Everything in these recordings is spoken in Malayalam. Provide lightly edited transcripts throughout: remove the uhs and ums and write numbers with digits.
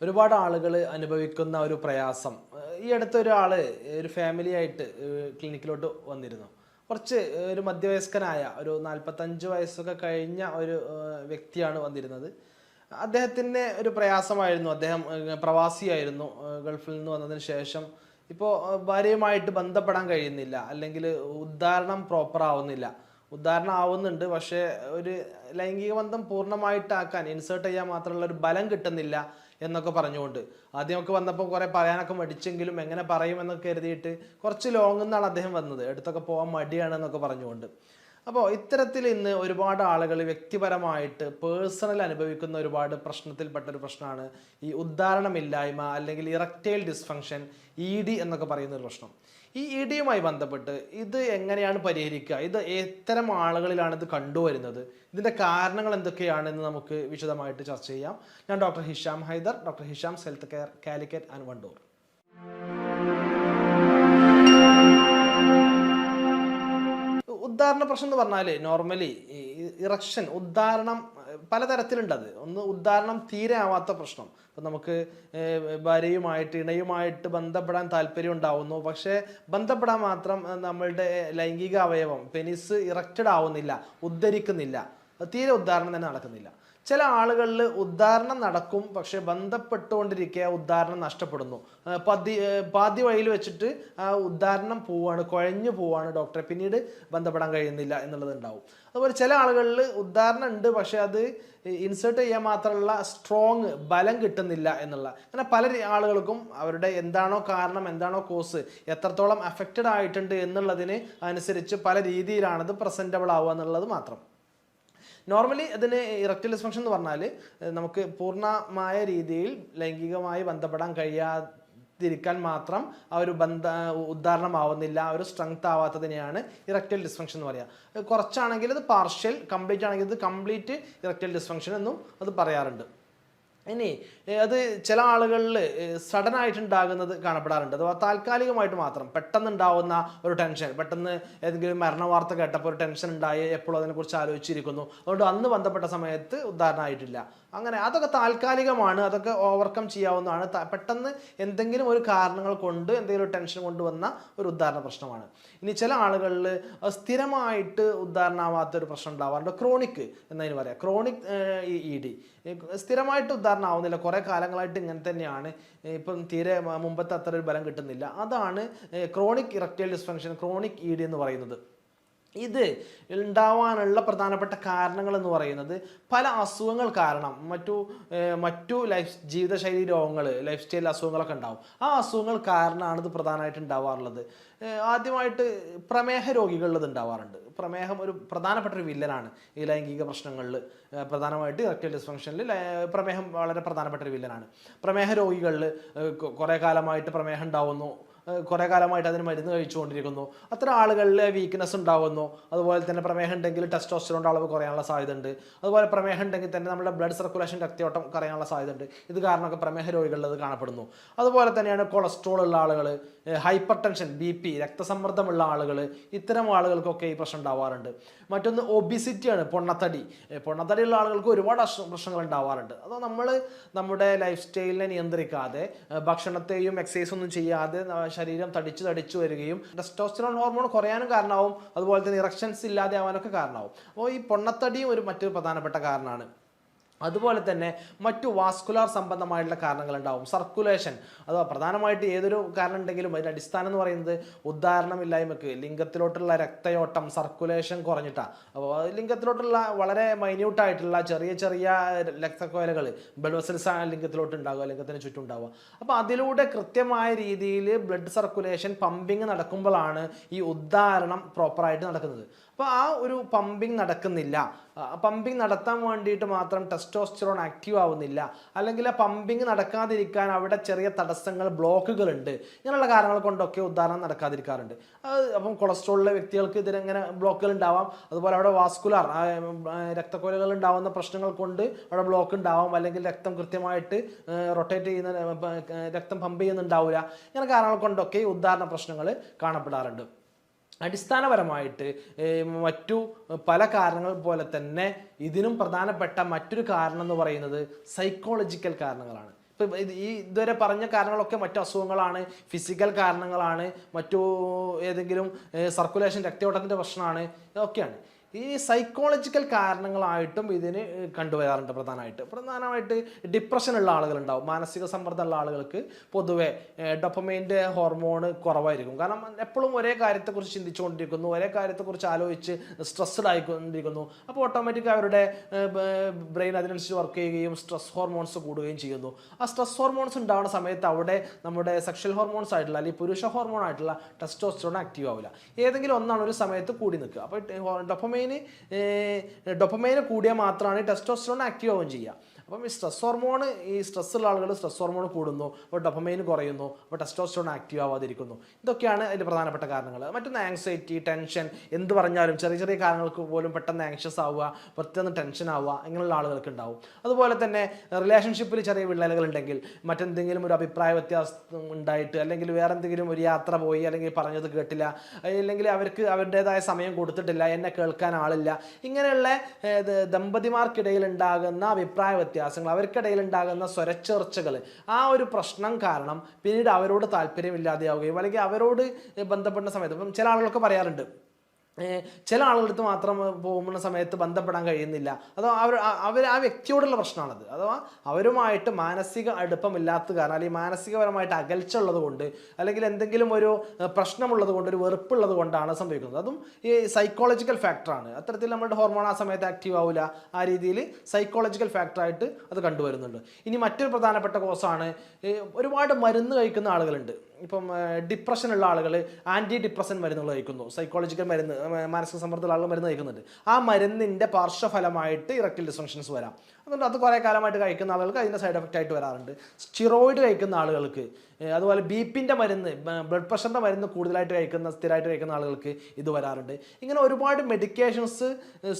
ഒരുപാട് ആളുകൾ അനുഭവിക്കുന്ന ഒരു പ്രയാസം. ഈ അടുത്തൊരാൾ ഒരു ഫാമിലി ആയിട്ട് ക്ലിനിക്കിലോട്ട് വന്നിരുന്നു. കുറച്ച് ഒരു മധ്യവയസ്കനായ ഒരു 45 വയസ്സൊക്കെ കഴിഞ്ഞ ഒരു വ്യക്തിയാണ് വന്നിരുന്നത്. അദ്ദേഹത്തിൻ്റെ ഒരു പ്രയാസമായിരുന്നു. അദ്ദേഹം പ്രവാസിയായിരുന്നു. ഗൾഫിൽ നിന്ന് വന്നതിന് ശേഷം ഇപ്പോൾ ഭാര്യയുമായിട്ട് ബന്ധപ്പെടാൻ കഴിയുന്നില്ല, അല്ലെങ്കിൽ ഉദ്ധാരണം പ്രോപ്പർ ആവുന്നില്ല. ഉദ്ധാരണം ആവുന്നുണ്ട്, പക്ഷേ ഒരു ലൈംഗിക ബന്ധം പൂർണ്ണമായിട്ടാക്കാൻ ഇൻസേർട്ട് ചെയ്യാൻ മാത്രമുള്ള ഒരു ബലം കിട്ടുന്നില്ല എന്നൊക്കെ പറഞ്ഞുകൊണ്ട് ആദ്യമൊക്കെ വന്നപ്പോൾ കുറേ പറയാനൊക്കെ മടിച്ചെങ്കിലും എങ്ങനെ പറയും എന്നൊക്കെ കരുതിയിട്ട് കുറച്ച് ലോങ്ങിൽ നിന്നാണ് അദ്ദേഹം വന്നത്. അടുത്തൊക്കെ പോകാൻ മടിയാണെന്നൊക്കെ പറഞ്ഞുകൊണ്ട്. അപ്പോൾ ഇത്തരത്തിൽ ഇന്ന് ഒരുപാട് ആളുകൾ വ്യക്തിപരമായിട്ട് പേഴ്സണൽ അനുഭവിക്കുന്ന ഒരുപാട് പ്രശ്നത്തിൽപ്പെട്ടൊരു പ്രശ്നമാണ് ഈ ഉദ്ധാരണമില്ലായ്മ, അല്ലെങ്കിൽ ഇറക്റ്റൈൽ ഡിസ്ഫങ്ഷൻ, ED എന്നൊക്കെ പറയുന്ന ഒരു പ്രശ്നം. ഈ EDയുമായി ബന്ധപ്പെട്ട് ഇത് എങ്ങനെയാണ് പരിഹരിക്കുക, ഇത് എത്തരം ആളുകളിലാണ് ഇത് കണ്ടുവരുന്നത്, ഇതിൻ്റെ കാരണങ്ങൾ എന്തൊക്കെയാണെന്ന് നമുക്ക് വിശദമായിട്ട് ചർച്ച ചെയ്യാം. ഞാൻ doctor Hisham Haider, doctor Hisham's health care, Calicut and Wandoor. ഉദ്ധാരണ പ്രശ്നം എന്ന് പറഞ്ഞാൽ നോർമലി ഇറക്ഷൻ ഉദ്ധാരണം പലതരത്തിലുണ്ട്. അത് ഒന്ന് ഉദ്ധാരണം തീരെ ആവാത്ത പ്രശ്നം. ഇപ്പം നമുക്ക് ഭാര്യയുമായിട്ട് ഇണയുമായിട്ട് ബന്ധപ്പെടാൻ താല്പര്യം ഉണ്ടാവുന്നു, പക്ഷേ ബന്ധപ്പെടാൻ മാത്രം നമ്മളുടെ ലൈംഗിക അവയവം പെനിസ് ഇറക്റ്റഡ് ആവുന്നില്ല, ഉദ്ധരിക്കുന്നില്ല, തീരെ ഉദ്ധാരണം തന്നെ നടക്കുന്നില്ല. ചില ആളുകളിൽ ഉദ്ധാരണം നടക്കും, പക്ഷെ ബന്ധപ്പെട്ടുകൊണ്ടിരിക്കുക ഉദ്ധാരണം നഷ്ടപ്പെടുന്നു. പാതി വഴിയിൽ വെച്ചിട്ട് ആ ഉദ്ധാരണം പോവാണ്, കുഴഞ്ഞു പോവാണ്, ഡോക്ടറെ പിന്നീട് ബന്ധപ്പെടാൻ കഴിയുന്നില്ല എന്നുള്ളത് ഉണ്ടാവും. അതുപോലെ ചില ആളുകളിൽ ഉദ്ധാരണം ഉണ്ട്, പക്ഷെ അത് ഇൻസേർട്ട് ചെയ്യാൻ മാത്രമുള്ള സ്ട്രോങ് ബലം കിട്ടുന്നില്ല എന്നുള്ള. അങ്ങനെ പല ആളുകൾക്കും അവരുടെ എന്താണോ കാരണം, എന്താണോ കോസ്, എത്രത്തോളം അഫക്റ്റഡ് ആയിട്ടുണ്ട് എന്നുള്ളതിന് അനുസരിച്ച് പല രീതിയിലാണത് പ്രസൻറ്റബിൾ ആവുക എന്നുള്ളത് മാത്രം. നോർമലി അതിന് ഇറക്റ്റൈൽ ഡിസ്ഫങ്ഷൻ എന്ന് പറഞ്ഞാൽ നമുക്ക് പൂർണ്ണമായ രീതിയിൽ ലൈംഗികമായി ബന്ധപ്പെടാൻ കഴിയാതിരിക്കാൻ മാത്രം ആ ഒരു ഉദ്ധാരണമാവുന്നില്ല, ആ ഒരു സ്ട്രെങ്ത് ആവാത്തതിനെയാണ് ഇറക്റ്റൈൽ ഡിസ്ഫങ്ഷൻ എന്ന് പറയുക. കുറച്ചാണെങ്കിൽ അത് പാർഷ്യൽ, കംപ്ലീറ്റ് ആണെങ്കിൽ ഇത് കംപ്ലീറ്റ് ഇറക്റ്റൈൽ ഡിസ്ഫങ്ഷൻ എന്നും അത് പറയാറുണ്ട്. ഇനി അത് ചില ആളുകളിൽ സഡൻ ആയിട്ടുണ്ടാകുന്നത് കാണപ്പെടാറുണ്ട്. അഥവാ താൽക്കാലികമായിട്ട് മാത്രം പെട്ടെന്ന് ഉണ്ടാവുന്ന ഒരു ടെൻഷൻ, പെട്ടെന്ന് ഏതെങ്കിലും മരണ വാർത്ത കേട്ടപ്പോൾ ഒരു ടെൻഷൻ ഉണ്ടായി, എപ്പോഴും അതിനെക്കുറിച്ച് ആലോചിച്ചിരിക്കുന്നു, അതുകൊണ്ട് അന്ന് ബന്ധപ്പെട്ട സമയത്ത് ഉദ്ധാരണമായിട്ടില്ല. അങ്ങനെ അതൊക്കെ താൽക്കാലികമാണ്, അതൊക്കെ ഓവർകം ചെയ്യാവുന്നതാണ്. പെട്ടെന്ന് എന്തെങ്കിലും ഒരു കാരണങ്ങൾ കൊണ്ട് എന്തെങ്കിലും ഒരു ടെൻഷൻ കൊണ്ടുവന്ന ഒരു ഉദ്ധാരണ പ്രശ്നമാണ്. ഇനി ചില ആളുകളിൽ സ്ഥിരമായിട്ട് ഉദ്ധാരണമാവാത്തൊരു പ്രശ്നം ഉണ്ടാവാറുണ്ട്. ക്രോണിക് എന്നതിന് പറയാം. ക്രോണിക് ED സ്ഥിരമായിട്ട് ഉദ്ധാരണം ആവുന്നില്ല, കുറേ കാലങ്ങളായിട്ട് ഇങ്ങനെ തന്നെയാണ്, ഇപ്പം തീരെ മുമ്പത്തെ അത്ര ഒരു ബലം കിട്ടുന്നില്ല. അതാണ് chronic erectile dysfunction, chronic ED എന്ന് പറയുന്നത്. ഇത് ഉണ്ടാവാനുള്ള പ്രധാനപ്പെട്ട കാരണങ്ങൾ എന്ന് പറയുന്നത് പല അസുഖങ്ങൾ കാരണം, മറ്റു ജീവിതശൈലി രോഗങ്ങൾ, ലൈഫ് സ്റ്റൈൽ അസുഖങ്ങളൊക്കെ ഉണ്ടാവും. ആ അസുഖങ്ങൾ കാരണമാണ് ഇത് പ്രധാനമായിട്ട് ഉണ്ടാവാറുള്ളത്. ആദ്യമായിട്ട് പ്രമേഹ രോഗികളിൽ ഇത് ഉണ്ടാവാറുണ്ട്. പ്രമേഹം ഒരു പ്രധാനപ്പെട്ട ഒരു വില്ലനാണ് ഈ ലൈംഗിക പ്രശ്നങ്ങളിൽ. പ്രധാനമായിട്ട് ഇറക്റ്റൈൽ ഡിസ്ഫങ്ഷനിൽ പ്രമേഹം വളരെ പ്രധാനപ്പെട്ട ഒരു വില്ലനാണ്. പ്രമേഹ രോഗികളിൽ കുറേ കാലമായിട്ട് പ്രമേഹം ഉണ്ടാവുന്നു, കുറേ കാലമായിട്ട് അതിന് മരുന്ന് കഴിച്ചുകൊണ്ടിരിക്കുന്നു, അത്തരം ആളുകളിൽ വീക്ക്നെസ് ഉണ്ടാകുന്നു. അതുപോലെ തന്നെ പ്രമേഹം ഉണ്ടെങ്കിൽ ടെസ്റ്റോസ്റ്ററോണിൻ്റെ അളവ് കുറയാനുള്ള സാധ്യത ഉണ്ട്. അതുപോലെ പ്രമേഹം ഉണ്ടെങ്കിൽ തന്നെ നമ്മുടെ ബ്ലഡ് സർക്കുലേഷൻ, രക്തയോട്ടം കുറയാനുള്ള സാധ്യത ഉണ്ട്. ഇത് കാരണമൊക്കെ പ്രമേഹ രോഗികളിൽ അത് കാണപ്പെടുന്നു. അതുപോലെ തന്നെയാണ് കൊളസ്ട്രോൾ ഉള്ള ആളുകൾ, ഹൈപ്പർ ടെൻഷൻ, BP, രക്തസമ്മർദ്ദമുള്ള ആളുകൾ, ഇത്തരം ആളുകൾക്കൊക്കെ ഈ പ്രശ്നം ഉണ്ടാവാറുണ്ട്. മറ്റൊന്ന് ഒബിസിറ്റിയാണ്, പൊണ്ണത്തടിയുള്ള ആളുകൾക്ക് ഒരുപാട് പ്രശ്നങ്ങൾ ഉണ്ടാവാറുണ്ട്. അത് നമ്മുടെ ലൈഫ് സ്റ്റൈലിനെ നിയന്ത്രിക്കാതെ, ഭക്ഷണത്തെയും എക്സസൈസ് ഒന്നും ചെയ്യാതെ ശരീരം തടിച്ചു വരികയും ടെസ്റ്റോസ്റ്ററോൺ ഹോർമോൺ കുറയാനും കാരണമാവും. അതുപോലെ തന്നെ ഇറക്ഷൻസ് ഇല്ലാതെ ആവാനൊക്കെ കാരണമാവും. അപ്പോൾ ഈ പൊണ്ണത്തടിയും ഒരു മറ്റൊരു പ്രധാനപ്പെട്ട കാരണമാണ്. അതുപോലെ തന്നെ മറ്റു വാസ്കുലാർ സംബന്ധമായിട്ടുള്ള കാരണങ്ങളുണ്ടാവും. സർക്കുലേഷൻ, അഥവാ പ്രധാനമായിട്ട് ഏതൊരു കാരണം ഉണ്ടെങ്കിലും അതിൻ്റെ അടിസ്ഥാനം എന്ന് പറയുന്നത് ഉദ്ധാരണമില്ലായ്മക്ക്, ലിംഗത്തിലോട്ടുള്ള രക്തയോട്ടം, സർക്കുലേഷൻ കുറഞ്ഞിട്ടാണ്. അപ്പോൾ ലിംഗത്തിലോട്ടുള്ള വളരെ മൈന്യൂട്ടായിട്ടുള്ള ചെറിയ രക്തക്കോയലുകൾ, ബ്ലഡ് വെസൽസ് ലിംഗത്തിലോട്ട് ഉണ്ടാവുക, ലിംഗത്തിന് ചുറ്റും ഉണ്ടാവുക. അപ്പോൾ അതിലൂടെ കൃത്യമായ രീതിയിൽ ബ്ലഡ് സർക്കുലേഷൻ, പമ്പിങ് നടക്കുമ്പോഴാണ് ഈ ഉദ്ധാരണം പ്രോപ്പറായിട്ട് നടക്കുന്നത്. അപ്പോൾ ആ ഒരു പമ്പിങ് നടക്കുന്നില്ല. പമ്പിങ് നടത്താൻ വേണ്ടിയിട്ട് മാത്രം ടെസ്റ്റോസ്റ്ററോൺ ആക്റ്റീവ് ആവുന്നില്ല, അല്ലെങ്കിൽ ആ പമ്പിങ് നടക്കാതിരിക്കാൻ അവിടെ ചെറിയ തടസ്സങ്ങൾ, ബ്ലോക്കുകളുണ്ട്. ഇങ്ങനെയുള്ള കാരണങ്ങൾ കൊണ്ടൊക്കെ ഉദ്ധാരണം നടക്കാതിരിക്കാറുണ്ട്. അപ്പം കൊളസ്ട്രോളിലെ വ്യക്തികൾക്ക് ഇതിനെങ്ങനെ ബ്ലോക്കുകൾ ഉണ്ടാവാം. അതുപോലെ അവിടെ വാസ്കുലാർ, രക്തക്കൊലകൾ ഉണ്ടാവുന്ന പ്രശ്നങ്ങൾ കൊണ്ട് അവിടെ ബ്ലോക്ക് ഉണ്ടാവാം, അല്ലെങ്കിൽ രക്തം കൃത്യമായിട്ട് റൊട്ടേറ്റ് ചെയ്യുന്ന, രക്തം പമ്പ് ചെയ്യുന്നുണ്ടാവില്ല. ഇങ്ങനെ കാരണങ്ങൾ കൊണ്ടൊക്കെ ഉദ്ധാരണ പ്രശ്നങ്ങൾ കാണപ്പെടാറുണ്ട്. അടിസ്ഥാനപരമായിട്ട് മറ്റു പല കാരണങ്ങൾ പോലെ തന്നെ ഇതിനും പ്രധാനപ്പെട്ട മറ്റൊരു കാരണം എന്ന് പറയുന്നത് സൈക്കോളജിക്കൽ കാരണങ്ങളാണ്. ഇപ്പം ഇതുവരെ പറഞ്ഞ കാരണങ്ങളൊക്കെ മറ്റു അസുഖങ്ങളാണ്, ഫിസിക്കൽ കാരണങ്ങളാണ്, മറ്റു ഏതെങ്കിലും സർക്കുലേഷൻ രക്തയോട്ടത്തിൻ്റെ പ്രശ്നമാണ്, ഇതൊക്കെയാണ്. ഈ സൈക്കോളജിക്കൽ കാരണങ്ങളായിട്ടും ഇതിന് കണ്ടുവരാറുണ്ട്. പ്രധാനമായിട്ട് ഡിപ്രഷനുള്ള ആളുകളുണ്ടാവും. മാനസിക സമ്മർദ്ദമുള്ള ആളുകൾക്ക് പൊതുവെ ഡോപ്പമൈൻ്റെ ഹോർമോൺ കുറവായിരിക്കും. കാരണം എപ്പോഴും ഒരേ കാര്യത്തെക്കുറിച്ച് ചിന്തിച്ചുകൊണ്ടിരിക്കുന്നു, ഒരേ കാര്യത്തെക്കുറിച്ച് ആലോചിച്ച് സ്ട്രെസ്ഡ് ആയിക്കൊണ്ടിരിക്കുന്നു. അപ്പോൾ ഓട്ടോമാറ്റിക് അവരുടെ ബ്രെയിൻ അതിനനുസരിച്ച് വർക്ക് ചെയ്യുകയും സ്ട്രെസ് ഹോർമോൺസ് കൂടുകയും ചെയ്യുന്നു. ആ സ്ട്രെസ് ഹോർമോൺസ് ഉണ്ടാകുന്ന സമയത്ത് അവിടെ നമ്മുടെ സെക്ഷൽ ഹോർമോൺസ് ആയിട്ടുള്ള അല്ലെങ്കിൽ പുരുഷ ഹോർമോൺ ആയിട്ടുള്ള ടെസ്റ്റോസ്റ്ററോൺ ആക്റ്റീവ് ആവില്ല. ഏതെങ്കിലും ഒന്നാണ് ഒരു സമയത്ത് കൂടി നിൽക്കുക. അപ്പോൾ ഡൊപ്പമൈന് കൂടിയാൽ മാത്രമാണ് ടെസ്റ്റോസ്റ്ററോൺ ആക്റ്റീവ് ആവുകയും ചെയ്യുക. അപ്പം ഈ സ്ട്രെസ് ഹോർമോൺ, ഈ സ്ട്രെസ് ഉള്ള ആളുകൾ സ്ട്രെസ് ഹോർമോൺ കൂടുന്നു, അപ്പോൾ ഡൊപ്പമൈൻ കുറയുന്നു, അപ്പോൾ ടെസ്റ്റോസ്റ്ററോൺ ആക്റ്റീവ് ആവാതിരിക്കുന്നു. ഇതൊക്കെയാണ് അതിൻ്റെ പ്രധാനപ്പെട്ട കാരണങ്ങൾ. മറ്റൊന്ന് ആങ്സൈറ്റി, ടെൻഷൻ, എന്ത് പറഞ്ഞാലും ചെറിയ ചെറിയ കാര്യങ്ങൾക്ക് പോലും പെട്ടെന്ന് ആങ്ഷ്യസ് ആവുക, പെട്ടെന്ന് ടെൻഷൻ ആവുക, അങ്ങനെയുള്ള ആളുകൾക്ക് ഉണ്ടാവും. അതുപോലെ തന്നെ റിലേഷൻഷിപ്പിൽ ചെറിയ വിള്ളലുകൾ ഉണ്ടെങ്കിൽ, മറ്റെന്തെങ്കിലും ഒരു അഭിപ്രായ വ്യത്യാസം ഉണ്ടായിട്ട്, അല്ലെങ്കിൽ വേറെ എന്തെങ്കിലും ഒരു യാത്ര പോയി, അല്ലെങ്കിൽ പറഞ്ഞത് കേട്ടില്ല, അല്ലെങ്കിൽ അവർക്ക് അവരുടേതായ സമയം കൊടുത്തിട്ടില്ല, എന്നെ കേൾക്കാൻ ആളില്ല, ഇങ്ങനെയുള്ള ദമ്പതിമാർക്കിടയിൽ ഉണ്ടാകുന്ന അഭിപ്രായ വ്യത്യാസങ്ങൾ, അവർക്കിടയിൽ ഉണ്ടാകുന്ന സ്വരച്ചേർച്ചകൾ, ആ ഒരു പ്രശ്നം കാരണം പിന്നീട് അവരോട് താല്പര്യമില്ലാതെയാവുകയും അല്ലെങ്കിൽ അവരോട് ബന്ധപ്പെടുന്ന സമയത്ത് ഇപ്പം ചില ആളുകളൊക്കെ പറയാറുണ്ട്, ചില ആളുകളടുത്ത് മാത്രം പോകുന്ന സമയത്ത് ബന്ധപ്പെടാൻ കഴിയുന്നില്ല. അതോ അവർ ആ വ്യക്തിയോടുള്ള പ്രശ്നമാണത്. അഥവാ അവരുമായിട്ട് മാനസിക അടുപ്പമില്ലാത്ത കാരണം, അല്ലെങ്കിൽ മാനസികപരമായിട്ട് അകൽച്ച ഉള്ളത് കൊണ്ട്, അല്ലെങ്കിൽ എന്തെങ്കിലും ഒരു പ്രശ്നമുള്ളത് കൊണ്ട്, ഒരു വെറുപ്പുള്ളത് കൊണ്ടാണ് സംഭവിക്കുന്നത്. അതും ഈ സൈക്കോളജിക്കൽ ഫാക്ടറാണ്. അത്തരത്തിൽ നമ്മുടെ ഹോർമോൺ ആ സമയത്ത് ആക്റ്റീവ് ആവില്ല. ആ രീതിയിൽ സൈക്കോളജിക്കൽ ഫാക്ടറായിട്ട് അത് കണ്ടുവരുന്നുണ്ട്. ഇനി മറ്റൊരു പ്രധാനപ്പെട്ട കോസാണ്, ഒരുപാട് മരുന്ന് കഴിക്കുന്ന ആളുകളുണ്ട്. ഇപ്പം ഡിപ്രഷനുള്ള ആളുകൾ ആൻറ്റി ഡിപ്രസൻ മരുന്നുകൾ കഴിക്കുന്നു, സൈക്കോളജിക്കൽ മരുന്ന്, മാനസിക സമ്മർദ്ദമുള്ള ആളുകൾ മരുന്ന് കഴിക്കുന്നുണ്ട്. ആ മരുന്നിൻ്റെ പാർശ്വഫലമായിട്ട് ഇറക്ടൈൽ ഡിസ്ഫങ്ഷൻസ് വരാം. അതുകൊണ്ട് അത് കുറേ കാലമായിട്ട് കഴിക്കുന്ന ആളുകൾക്ക് അതിൻ്റെ സൈഡ് എഫക്റ്റ് ആയിട്ട് വരാറുണ്ട്. സ്റ്റിറോയിഡ് കഴിക്കുന്ന ആളുകൾക്ക്, അതുപോലെ ബിപിൻ്റെ മരുന്ന്, ബ്ലഡ് പ്രഷറിൻ്റെ മരുന്ന് കൂടുതലായിട്ട് സ്ഥിരമായിട്ട് കഴിക്കുന്ന ആളുകൾക്ക് ഇത് വരാറുണ്ട്. ഇങ്ങനെ ഒരുപാട് മെഡിക്കേഷൻസ്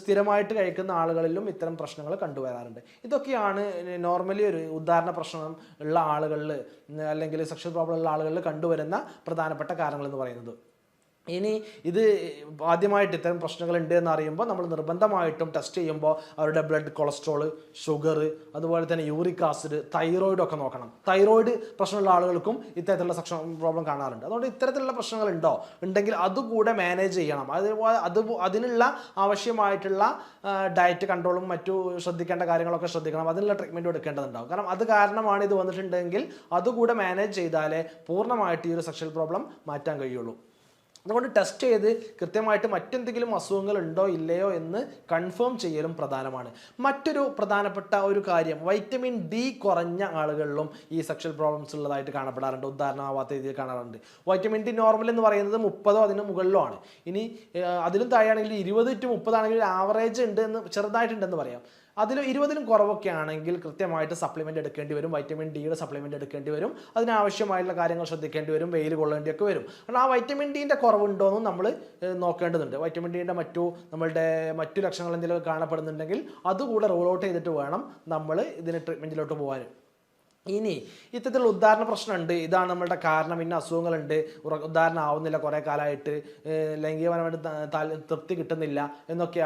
സ്ഥിരമായിട്ട് കഴിക്കുന്ന ആളുകളിലും ഇത്തരം പ്രശ്നങ്ങൾ കണ്ടുവരാറുണ്ട്. ഇതൊക്കെയാണ് നോർമലി ഒരു ഉദാഹരണ പ്രശ്നം ഉള്ള ആളുകളിൽ, അല്ലെങ്കിൽ സെക്ഷൽ പ്രോബ്ലം ഉള്ള ആളുകളിൽ കണ്ടുവരുന്ന പ്രധാനപ്പെട്ട കാരണങ്ങൾ എന്ന് പറയുന്നത്. ഇനി ഇത് ആദ്യമായിട്ട് ഇത്തരം പ്രശ്നങ്ങൾ ഉണ്ട് എന്ന് അറിയുമ്പോൾ നമ്മൾ നിർബന്ധമായിട്ടും ടെസ്റ്റ് ചെയ്യുമ്പോൾ അവരുടെ ബ്ലഡ് കൊളസ്ട്രോൾ, ഷുഗർ, അതുപോലെ തന്നെ യൂറിക് ആസിഡ്, തൈറോയിഡ് ഒക്കെ നോക്കണം. തൈറോയിഡ് പ്രശ്നമുള്ള ആളുകൾക്കും ഇത്തരത്തിലുള്ള സെക്ഷൻ പ്രോബ്ലം കാണാറുണ്ട്. അതുകൊണ്ട് ഇത്തരത്തിലുള്ള പ്രശ്നങ്ങൾ ഉണ്ടെങ്കിൽ അതുകൂടെ മാനേജ് ചെയ്യണം. അതിനുള്ള ആവശ്യമായിട്ടുള്ള ഡയറ്റ് കൺട്രോളും മറ്റു ശ്രദ്ധിക്കേണ്ട കാര്യങ്ങളൊക്കെ ശ്രദ്ധിക്കണം. അതിനുള്ള ട്രീറ്റ്മെൻറ്റ് എടുക്കേണ്ടതുണ്ടാവും. കാരണം അത് കാരണമാണ് ഇത് വന്നിട്ടുണ്ടെങ്കിൽ അതുകൂടെ മാനേജ് ചെയ്താലേ പൂർണ്ണമായിട്ട് ഈ ഒരു സെക്ഷൽ പ്രോബ്ലം മാറ്റാൻ കഴിയുള്ളൂ. അതുകൊണ്ട് ടെസ്റ്റ് ചെയ്ത് കൃത്യമായിട്ട് മറ്റെന്തെങ്കിലും അസുഖങ്ങൾ ഉണ്ടോ ഇല്ലയോ എന്ന് കൺഫേം ചെയ്യലും പ്രധാനമാണ്. മറ്റൊരു പ്രധാനപ്പെട്ട ഒരു കാര്യം, വൈറ്റമിൻ ഡി കുറഞ്ഞ ആളുകളിലും ഈ സെക്ഷൽ പ്രോബ്ലംസ് ഉള്ളതായിട്ട് കാണപ്പെടാറുണ്ട്, ഉദാഹരണമാവാത്ത രീതിയിൽ കാണാറുണ്ട്. വൈറ്റമിൻ ഡി നോർമൽ എന്ന് പറയുന്നത് 30 അതിന് മുകളിലോ ആണ്. ഇനി അതിലും താഴെയാണെങ്കിൽ 20 to 30 ആണെങ്കിൽ ആവറേജ് ഉണ്ട് എന്ന്, ചെറുതായിട്ടുണ്ടെന്ന് പറയാം. അതിൽ 20 കുറവൊക്കെ ആണെങ്കിൽ കൃത്യമായിട്ട് സപ്ലിമെൻ്റ് എടുക്കേണ്ടി വരും, വൈറ്റമിൻ ഡിയുടെ സപ്ലിമെൻ്റ് എടുക്കേണ്ടി വരും. അതിനാവശ്യമായിട്ടുള്ള കാര്യങ്ങൾ ശ്രദ്ധിക്കേണ്ടി വരും, വെയിൽ കൊള്ളേണ്ടിയൊക്കെ വരും. കാരണം ആ വൈറ്റമിൻ ഡിൻ്റെ കുറവുണ്ടോയെന്നും നമ്മൾ നോക്കേണ്ടതുണ്ട്. വൈറ്റമിൻ ഡിയുടെ മറ്റു ലക്ഷണങ്ങൾ എന്തെങ്കിലും കാണപ്പെടുന്നുണ്ടെങ്കിൽ അതുകൂടെ റൂൾ ഔട്ട് ചെയ്തിട്ട് വേണം നമ്മൾ ഇതിന് ട്രീറ്റ്മെൻറ്റിലോട്ട് പോകാൻ. ഇനി ഇത്തരത്തിലുള്ള ഉദാഹരണ പ്രശ്നമുണ്ട്, ഇതാണ് നമ്മളുടെ കാരണം, ഇന്ന അസുഖങ്ങളുണ്ട്, ഉദാഹരണം ആവുന്നില്ല, കുറേ കാലമായിട്ട് ലൈംഗികപരമായിട്ട് തൃപ്തി കിട്ടുന്നില്ല എന്നൊക്കെ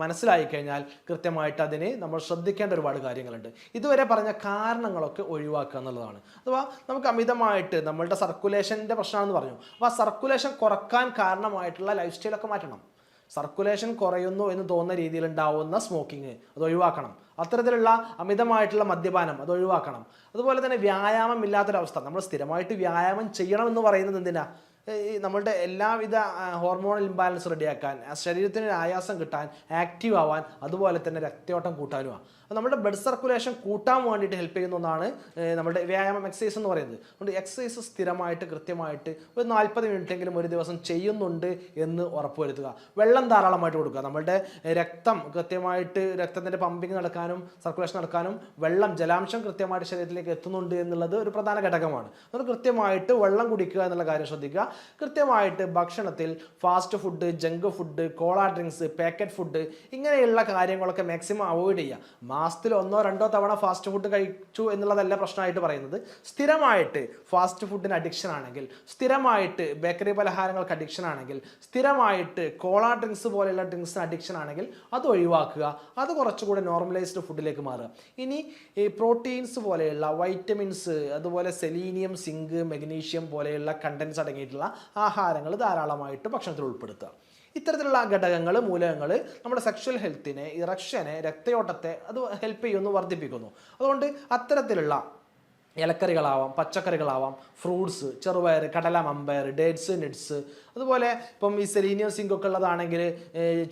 മനസ്സിലായി കഴിഞ്ഞാൽ കൃത്യമായിട്ട് അതിന് നമ്മൾ ശ്രദ്ധിക്കേണ്ട ഒരുപാട് കാര്യങ്ങളുണ്ട്. ഇതുവരെ പറഞ്ഞ കാരണങ്ങളൊക്കെ ഒഴിവാക്കുക എന്നുള്ളതാണ്. അഥവാ നമുക്ക് അമിതമായിട്ട് നമ്മളുടെ സർക്കുലേഷൻ്റെ പ്രശ്നമാണെന്ന് പറഞ്ഞു. അപ്പോൾ ആ സർക്കുലേഷൻ കുറക്കാൻ കാരണമായിട്ടുള്ള ലൈഫ് സ്റ്റൈലൊക്കെ മാറ്റണം. സർക്കുലേഷൻ കുറയുന്നു എന്ന് തോന്നുന്ന രീതിയിൽ ഉണ്ടാവുന്ന സ്മോക്കിങ് അത് ഒഴിവാക്കണം. അത്തരത്തിലുള്ള അമിതമായിട്ടുള്ള മദ്യപാനം അത് ഒഴിവാക്കണം. അതുപോലെ തന്നെ വ്യായാമം ഇല്ലാത്തൊരവസ്ഥ, നമ്മൾ സ്ഥിരമായിട്ട് വ്യായാമം ചെയ്യണമെന്ന് പറയുന്നത് എന്തിനാ? നമ്മളുടെ എല്ലാവിധ ഹോർമോണൽ ഇംബാലൻസ് റെഡിയാക്കാൻ, ശരീരത്തിന് ആയാസം കിട്ടാൻ, ആക്റ്റീവ് ആവാൻ, അതുപോലെ തന്നെ രക്തയോട്ടം കൂട്ടാനുമാണ്. നമ്മുടെ ബ്ലഡ് സർക്കുലേഷൻ കൂട്ടാൻ വേണ്ടിയിട്ട് ഹെൽപ്പ് ചെയ്യുന്ന ഒന്നാണ് നമ്മുടെ വ്യായാമം, എക്സസൈസ് എന്ന് പറയുന്നത്. അതുകൊണ്ട് എക്സസൈസ് സ്ഥിരമായിട്ട് കൃത്യമായിട്ട് ഒരു 40 മിനിറ്റെങ്കിലും ഒരു ദിവസം ചെയ്യുന്നുണ്ട് എന്ന് ഉറപ്പുവരുത്തുക. വെള്ളം ധാരാളമായിട്ട് കൊടുക്കുക. നമ്മളുടെ രക്തത്തിൻ്റെ പമ്പിങ് നടക്കാനും സർക്കുലേഷൻ നടക്കാനും ജലാംശം കൃത്യമായിട്ട് ശരീരത്തിലേക്ക് എത്തുന്നുണ്ട് എന്നുള്ളത് ഒരു പ്രധാന ഘടകമാണ്. അതുകൊണ്ട് കൃത്യമായിട്ട് വെള്ളം കുടിക്കുക എന്നുള്ള കാര്യം ശ്രദ്ധിക്കുക. കൃത്യമായിട്ട് ഭക്ഷണത്തിൽ ഫാസ്റ്റ് ഫുഡ്, ജങ്ക് ഫുഡ്, കോള ഡ്രിങ്ക്സ്, പാക്കറ്റ് ഫുഡ് ഇങ്ങനെയുള്ള കാര്യങ്ങളൊക്കെ മാക്സിമം അവോയ്ഡ് ചെയ്യുക. മാസത്തിൽ 1-2 തവണ ഫാസ്റ്റ് ഫുഡ് കഴിച്ചു എന്നുള്ളതല്ല പ്രശ്നമായിട്ട് പറയുന്നത്. സ്ഥിരമായിട്ട് ഫാസ്റ്റ് ഫുഡിന് അഡിക്ഷൻ ആണെങ്കിൽ, സ്ഥിരമായിട്ട് ബേക്കറി പലഹാരങ്ങൾക്ക് അഡിക്ഷൻ ആണെങ്കിൽ, സ്ഥിരമായിട്ട് കോള ഡ്രിങ്ക്സ് പോലെയുള്ള ഡ്രിങ്ക്സിന് അഡിക്ഷൻ ആണെങ്കിൽ അത് ഒഴിവാക്കുക. അത് കുറച്ചുകൂടെ നോർമലൈസ്ഡ് ഫുഡിലേക്ക് മാറുക. ഇനി ഈ പ്രോട്ടീൻസ് പോലെയുള്ള വൈറ്റമിൻസ്, അതുപോലെ സെലീനിയം, സിങ്ക്, മെഗ്നീഷ്യം പോലെയുള്ള കണ്ടൻസ് അടങ്ങിയിട്ടുള്ള ആഹാരങ്ങൾ ധാരാളമായിട്ട് ഭക്ഷണത്തിൽ ഉൾപ്പെടുത്തുക. ഇത്തരത്തിലുള്ള ഘടകങ്ങൾ, മൂലകങ്ങൾ നമ്മുടെ സെക്ഷൽ ഹെൽത്തിനെ, ഇറക്ഷനെ, രക്തയോട്ടത്തെ അത് ഹെൽപ്പ് ചെയ്യുന്നു, വർദ്ധിപ്പിക്കുന്നു. അതുകൊണ്ട് അത്തരത്തിലുള്ള ഇലക്കറികളാവാം, പച്ചക്കറികളാവാം, ഫ്രൂട്ട്സ്, ചെറുപയർ, കടല, മമ്പയർ, ഡേറ്റ്സ്, നട്ട്സ്, അതുപോലെ ഇപ്പം ഈ സെലീനിയം സിങ്കൊക്കെ ഉള്ളതാണെങ്കിൽ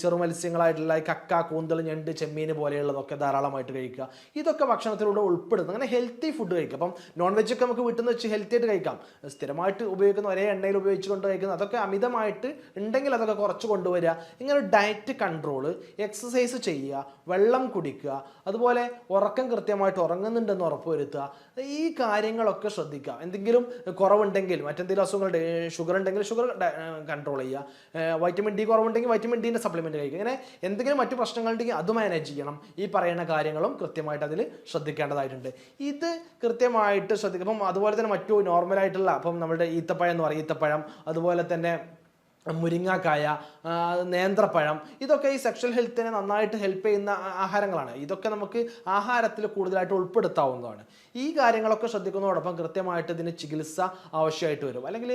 ചെറുമത്സ്യങ്ങളായിട്ടുള്ള കക്ക, കൂന്തൽ, ഞണ്ട്, ചെമ്മീൻ പോലെയുള്ളതൊക്കെ ധാരാളമായിട്ട് കഴിക്കുക. ഇതൊക്കെ ഭക്ഷണത്തിലൂടെ ഉൾപ്പെടുത്തും. അങ്ങനെ ഹെൽത്തി ഫുഡ് കഴിക്കുക. അപ്പം നോൺ വെജൊക്കെ നമുക്ക് വീട്ടിൽ നിന്ന് വെച്ച് ഹെൽത്തി ആയിട്ട് കഴിക്കാം. സ്ഥിരമായിട്ട് ഉപയോഗിക്കുന്ന ഒരേ എണ്ണയിൽ ഉപയോഗിച്ചുകൊണ്ട് കഴിക്കുന്ന അതൊക്കെ അമിതമായിട്ട് ഉണ്ടെങ്കിൽ അതൊക്കെ കുറച്ച് കൊണ്ടുവരിക. ഇങ്ങനെ ഡയറ്റ് കൺട്രോൾ, എക്സസൈസ് ചെയ്യുക, വെള്ളം കുടിക്കുക, അതുപോലെ ഉറക്കം കൃത്യമായിട്ട് ഉറങ്ങുന്നുണ്ടെന്ന് ഉറപ്പുവരുത്തുക. ഈ കാര്യങ്ങളൊക്കെ ശ്രദ്ധിക്കുക. എന്തെങ്കിലും കുറവുണ്ടെങ്കിൽ, മറ്റെന്തെങ്കിലും അസുഖങ്ങൾ, ഷുഗർ ഉണ്ടെങ്കിൽ ഷുഗർ കൺട്രോൾ ചെയ്യുക, വൈറ്റമിൻ ഡി കുറവുണ്ടെങ്കിൽ വൈറ്റമിൻ ഡിൻ്റെ സപ്ലിമെൻറ്റ് കഴിക്കുക. ഇങ്ങനെ എന്തെങ്കിലും മറ്റു പ്രശ്നങ്ങളുണ്ടെങ്കിൽ അത് മാനേജ് ചെയ്യണം. ഈ പറയുന്ന കാര്യങ്ങളും കൃത്യമായിട്ട് അതിൽ ശ്രദ്ധിക്കേണ്ടതായിട്ടുണ്ട്. ഇത് കൃത്യമായിട്ട് ശ്രദ്ധിക്കും. അപ്പം അതുപോലെ തന്നെ മറ്റു നോർമലായിട്ടുള്ള, അപ്പം നമ്മുടെ ഈത്തപ്പഴം എന്ന് പറയും, ഈത്തപ്പഴം, അതുപോലെ തന്നെ മുരിങ്ങാക്കായ, നേന്ത്രപ്പഴം, ഇതൊക്കെ ഈ സെക്ഷൽ ഹെൽത്തിനെ നന്നായിട്ട് ഹെൽപ്പ് ചെയ്യുന്ന ആഹാരങ്ങളാണ്. ഇതൊക്കെ നമുക്ക് ആഹാരത്തിൽ കൂടുതലായിട്ട് ഉൾപ്പെടുത്താവുന്നതാണ്. ഈ കാര്യങ്ങളൊക്കെ ശ്രദ്ധിക്കുന്നതോടൊപ്പം കൃത്യമായിട്ട് ഇതിന് ചികിത്സ ആവശ്യമായിട്ട് വരും. അല്ലെങ്കിൽ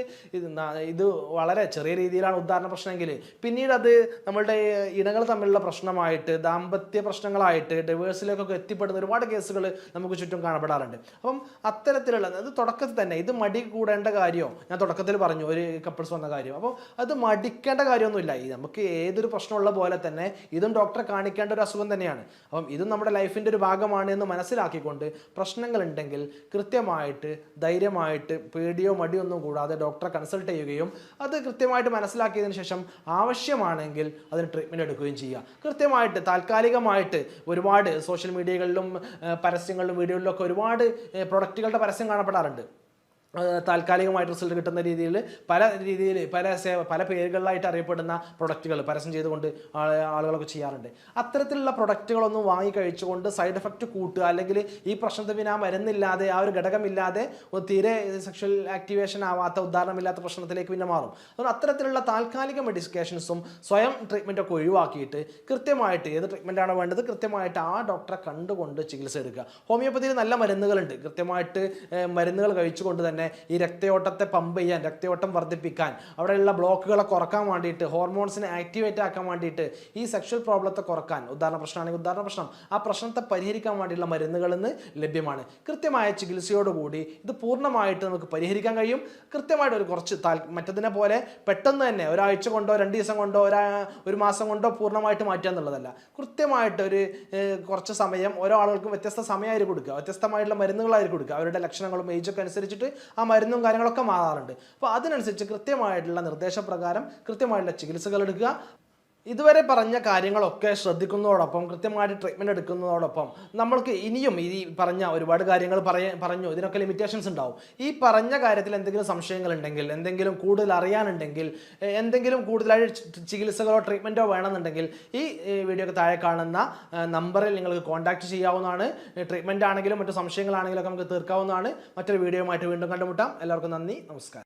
ഇത് വളരെ ചെറിയ രീതിയിലാണ് ഉദാഹരണ പ്രശ്നമെങ്കിൽ പിന്നീട് അത് നമ്മളുടെ ഇണകൾ തമ്മിലുള്ള പ്രശ്നമായിട്ട്, ദാമ്പത്യ പ്രശ്നങ്ങളായിട്ട്, ഡിവേഴ്സിലേക്കൊക്കെ എത്തിപ്പെടുന്ന ഒരുപാട് കേസുകൾ നമുക്ക് ചുറ്റും കാണപ്പെടാറുണ്ട്. അപ്പം അത്തരത്തിലുള്ള അത് തുടക്കത്തിൽ തന്നെ ഇത് മടി കൂടേണ്ട കാര്യമോ, ഞാൻ തുടക്കത്തിൽ പറഞ്ഞു ഒരു കപ്പിൾസ് വന്ന കാര്യം. അപ്പോൾ അത് മടിക്കേണ്ട കാര്യമൊന്നുമില്ല. നമുക്ക് ഏതൊരു പ്രശ്നമുള്ള പോലെ തന്നെ ഇതും ഡോക്ടറെ കാണിക്കേണ്ട ഒരു അസുഖം തന്നെയാണ്. അപ്പം ഇതും നമ്മുടെ ലൈഫിൻ്റെ ഒരു ഭാഗമാണ് എന്ന് മനസ്സിലാക്കിക്കൊണ്ട് പ്രശ്നങ്ങൾ ഉണ്ടെങ്കിൽ കൃത്യമായിട്ട് ധൈര്യമായിട്ട് പേടിയോ മടിയോ ഒന്നും കൂടാതെ ഡോക്ടറെ കൺസൾട്ട് ചെയ്യുകയും അത് കൃത്യമായിട്ട് മനസ്സിലാക്കിയതിന് ശേഷം ആവശ്യമാണെങ്കിൽ അതിന് ട്രീറ്റ്മെൻറ്റ് എടുക്കുകയും ചെയ്യുക. കൃത്യമായിട്ട് താൽക്കാലികമായിട്ട് ഒരുപാട് സോഷ്യൽ മീഡിയകളിലും പരസ്യങ്ങളിലും വീഡിയോകളിലൊക്കെ ഒരുപാട് പ്രൊഡക്റ്റുകളുടെ പരസ്യം കാണപ്പെടാറുണ്ട്. താൽക്കാലികമായിട്ട് റിസൾട്ട് കിട്ടുന്ന രീതിയിൽ പല പേരുകളിലായിട്ട് അറിയപ്പെടുന്ന പ്രൊഡക്റ്റുകൾ പരസ്യം ചെയ്തുകൊണ്ട് ആളുകളൊക്കെ ചെയ്യാറുണ്ട്. അത്തരത്തിലുള്ള പ്രൊഡക്റ്റുകളൊന്നും വാങ്ങി കഴിച്ചുകൊണ്ട് സൈഡ് എഫക്റ്റ് കൂട്ടുക, അല്ലെങ്കിൽ ഈ പ്രശ്നത്തിന് പിന്നെ ആ മരുന്നില്ലാതെ, ആ ഒരു ഘടകമില്ലാതെ തീരെ സെക്ഷൽ ആക്ടിവേഷൻ ആവാത്ത, ഉദാഹരണമില്ലാത്ത പ്രശ്നത്തിലേക്ക് പിന്നെ മാറും. അതുകൊണ്ട് അത്തരത്തിലുള്ള താൽക്കാലിക മെഡിക്കേഷൻസും സ്വയം ട്രീറ്റ്മെൻറ്റൊക്കെ ഒഴിവാക്കിയിട്ട് കൃത്യമായിട്ട് ഏത് ട്രീറ്റ്മെൻറ്റാണോ വേണ്ടത് കൃത്യമായിട്ട് ആ ഡോക്ടറെ കണ്ടുകൊണ്ട് ചികിത്സ എടുക്കുക. ഹോമിയോപ്പതിയിൽ നല്ല മരുന്നുകളുണ്ട്. കൃത്യമായിട്ട് മരുന്നുകൾ കഴിച്ചുകൊണ്ട് തന്നെ ഈ രക്തയോട്ടത്തെ പമ്പ് ചെയ്യാൻ, രക്തയോട്ടം വർദ്ധിപ്പിക്കാൻ, അവിടെയുള്ള ബ്ലോക്കുകളെ കുറക്കാൻ വേണ്ടിയിട്ട്, ഹോർമോൺസിനെ ആക്ടിവേറ്റ് ആക്കാൻ വേണ്ടിയിട്ട്, ഈ സെക്ഷൽ പ്രോബ്ലത്തെ കുറക്കാൻ, ഉദാഹരണ പ്രശ്നമാണെങ്കിൽ ഉദാഹരണ പ്രശ്നം, ആ പ്രശ്നത്തെ പരിഹരിക്കാൻ വേണ്ടിയുള്ള മരുന്നുകൾ ഇന്ന് ലഭ്യമാണ്. കൃത്യമായ ചികിത്സയോടുകൂടി ഇത് പൂർണ്ണമായിട്ട് നമുക്ക് പരിഹരിക്കാൻ കഴിയും. കൃത്യമായിട്ട് ഒരു കുറച്ച് മറ്റതിനെ പോലെ പെട്ടെന്ന് തന്നെ ഒരാഴ്ച കൊണ്ടോ 2 ദിവസം കൊണ്ടോ ഒരു മാസം കൊണ്ടോ പൂർണ്ണമായിട്ട് മാറ്റുക എന്നുള്ളതല്ല. കൃത്യമായിട്ട് ഒരു കുറച്ച് സമയം ഓരോ ആളുകൾക്കും വ്യത്യസ്ത സമയമായിട്ട് കൊടുക്കുക, വ്യത്യസ്തമായിട്ടുള്ള മരുന്നുകളായിട്ട് കൊടുക്കുക. അവരുടെ ലക്ഷണങ്ങളും ഏജൊക്കെ അനുസരിച്ചിട്ട് ആ മരുന്നും കാര്യങ്ങളൊക്കെ മാറാറുണ്ട്. അപ്പോൾ അതിനനുസരിച്ച് കൃത്യമായിട്ടുള്ള നിർദ്ദേശപ്രകാരം കൃത്യമായിട്ടുള്ള ചികിത്സകൾ എടുക്കുക. ഇതുവരെ പറഞ്ഞ കാര്യങ്ങളൊക്കെ ശ്രദ്ധിക്കുന്നതോടൊപ്പം കൃത്യമായിട്ട് ട്രീറ്റ്മെൻറ്റ് എടുക്കുന്നതോടൊപ്പം നമ്മൾക്ക് ഇനിയും ഈ പറഞ്ഞ ഒരുപാട് കാര്യങ്ങൾ പറഞ്ഞു, ഇതിനൊക്കെ ലിമിറ്റേഷൻസ് ഉണ്ടാവും. ഈ പറഞ്ഞ കാര്യത്തിൽ എന്തെങ്കിലും സംശയങ്ങളുണ്ടെങ്കിൽ, എന്തെങ്കിലും കൂടുതൽ അറിയാനുണ്ടെങ്കിൽ, എന്തെങ്കിലും കൂടുതലായിട്ട് ചികിത്സകളോ ട്രീറ്റ്മെൻറ്റോ വേണമെന്നുണ്ടെങ്കിൽ ഈ വീഡിയോക്ക് താഴെ കാണുന്ന നമ്പറിൽ നിങ്ങൾക്ക് കോൺടാക്റ്റ് ചെയ്യാവുന്നതാണ്. ട്രീറ്റ്മെൻറ്റ് ആണെങ്കിലും മറ്റു സംശയങ്ങളാണെങ്കിലും ഒക്കെ നമുക്ക് തീർക്കാവുന്നതാണ്. മറ്റൊരു വീഡിയോയുമായിട്ട് വീണ്ടും കണ്ടുമുട്ടാം. എല്ലാവർക്കും നന്ദി, നമസ്കാരം.